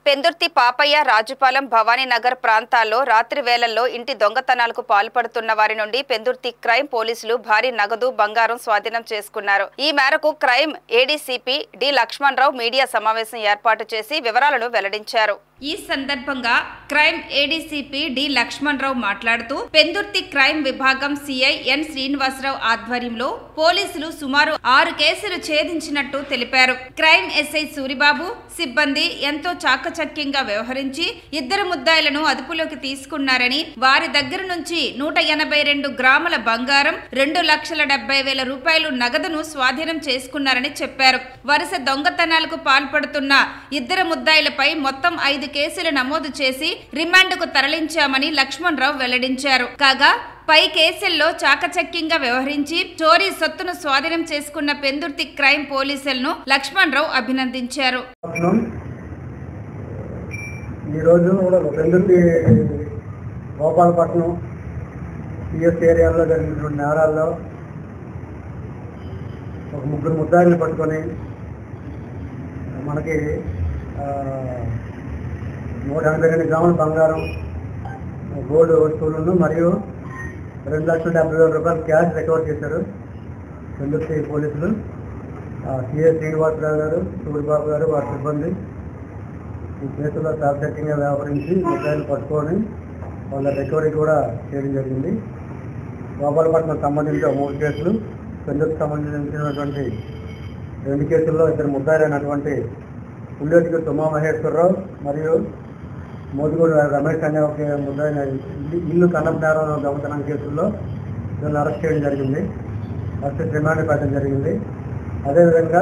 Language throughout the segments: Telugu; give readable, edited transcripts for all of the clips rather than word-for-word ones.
పెందుర్తి పాపయ్య రాజుపాలెం భవానీనగర్ ప్రాంతాల్లో రాత్రి వేళల్లో ఇంటి దొంగతనాలకు పాల్పడుతున్న వారి నుండి పెందుర్తి క్రైమ్ పోలీసులు భారీ నగదు బంగారం స్వాధీనం చేసుకున్నారు. ఈ మేరకు crime ADCP D Lakshmanarao media సమావేశం ఏర్పాటు చేసి వివరాలను వెల్లడించారు. ఈ సందర్భంగా క్రైమ్ ఏడీసీపీ డి లక్ష్మణరావు మాట్లాడుతూ పెందుర్తి క్రైమ్ విభాగం సిఐ ఎన్ శ్రీనివాసరావు ఆధ్వర్యంలో పోలీసులు సుమారు 6 కేసులు ఛేదించినట్టు తెలిపారు. క్రైమ్ ఎస్ఐ సూరిబాబు సిబ్బంది ఎంతో చాకచక్యంగా వ్యవహరించి 2 ముద్దాయిలను అదుపులోకి తీసుకున్నారని, వారి దగ్గర నుంచి 182 గ్రాముల బంగారం, 2,70,000 రూపాయలు నగదును స్వాధీనం చేసుకున్నారని చెప్పారు. వరుస దొంగతనాలకు పాల్పడుతున్న 2 ముద్దాయిలపై మొత్తం 5 కేసులు నమోదు చేసి రిమాండ్కు తరలించామని లక్ష్మణరావు వెల్లడించారు. కాగా పై కేసుల్లో చాకచక్యంగా వ్యవహరించి చోరీ సొత్తును స్వాధీనం చేసుకున్న పెందుర్తి క్రైమ్ పోలీసులను లక్ష్మణరావు అభినందించారు. ఈరోజు పెందుర్తి గోపాలపట్నం పిఎస్ ఏరియాలో జరిగినటువంటి నేరాల్లో ఒక 3 ముద్దాయిలు పట్టుకొని మనకి 182 గ్రాముల బంగారం, గోల్డ్ వస్తువులను మరియు 2,70,000 రూపాయలు క్యాష్ రికవర్ చేశారు పెందుర్తి పోలీసులు. సిఐ శ్రీనివాసరావు గారు, సూరిబాబు గారు, వారి సిబ్బంది ఈ కేసులో చాకచక్యంగా వ్యవహరించి ముద్దాయిలు పట్టుకొని వాళ్ళ రికవరీ కూడా చేయడం జరిగింది. గోపాలపట్నం సంబంధించిన 3 కేసులు, పెందుర్తికి సంబంధించినటువంటి 2 కేసుల్లో 2 ముద్దాయిలైనటువంటి పుల్లేటికి సుమా మహేశ్వరరావు మరియు మోదుగూడు రమేష్ అనే ఒక ముద్దాయిన ఇల్లు కన్నప్ప నేరం దొంగతనం కేసుల్లో వీళ్ళని అరెస్ట్ చేయడం జరిగింది. అరెస్ట్ రిమాండ్ పెట్టడం జరిగింది. అదేవిధంగా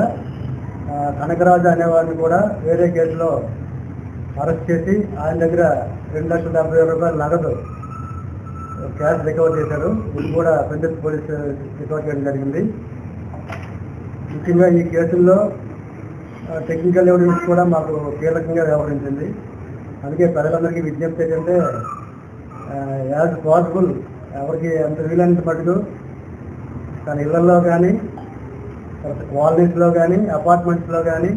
కనకరాజు అనేవారిని కూడా వేరే కేసులో అరెస్ట్ చేసి ఆయన దగ్గర 2,70,000 రూపాయల నగదు క్యాష్ రికవర్ చేశారు. ఇది కూడా పెందుర్తి పోలీసు రికవర్ చేయడం జరిగింది. ముఖ్యంగా ఈ కేసుల్లో టెక్నికల్ ఎవిడెన్స్ కూడా మాకు కీలకంగా వ్యవహరించింది. అందుకే ప్రజలందరికీ విజ్ఞప్తి ఏంటంటే యాజ్ పాసిబుల్ ఎవరికి ఎంత వీలైనంత మటుకు తన ఇళ్లలో కానీ, కాలనీస్లో కానీ, అపార్ట్మెంట్స్లో కానీ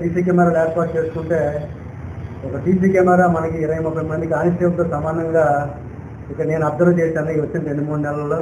సీసీ కెమెరాలు ఏర్పాటు చేసుకుంటే ఒక సీసీ కెమెరా మనకి 20-30 మంది కానిస్టేబుల్తో సమానంగా ఇక నేను అబ్జర్వ్ చేశాను ఈ వచ్చిన 2-3 నెలల్లో.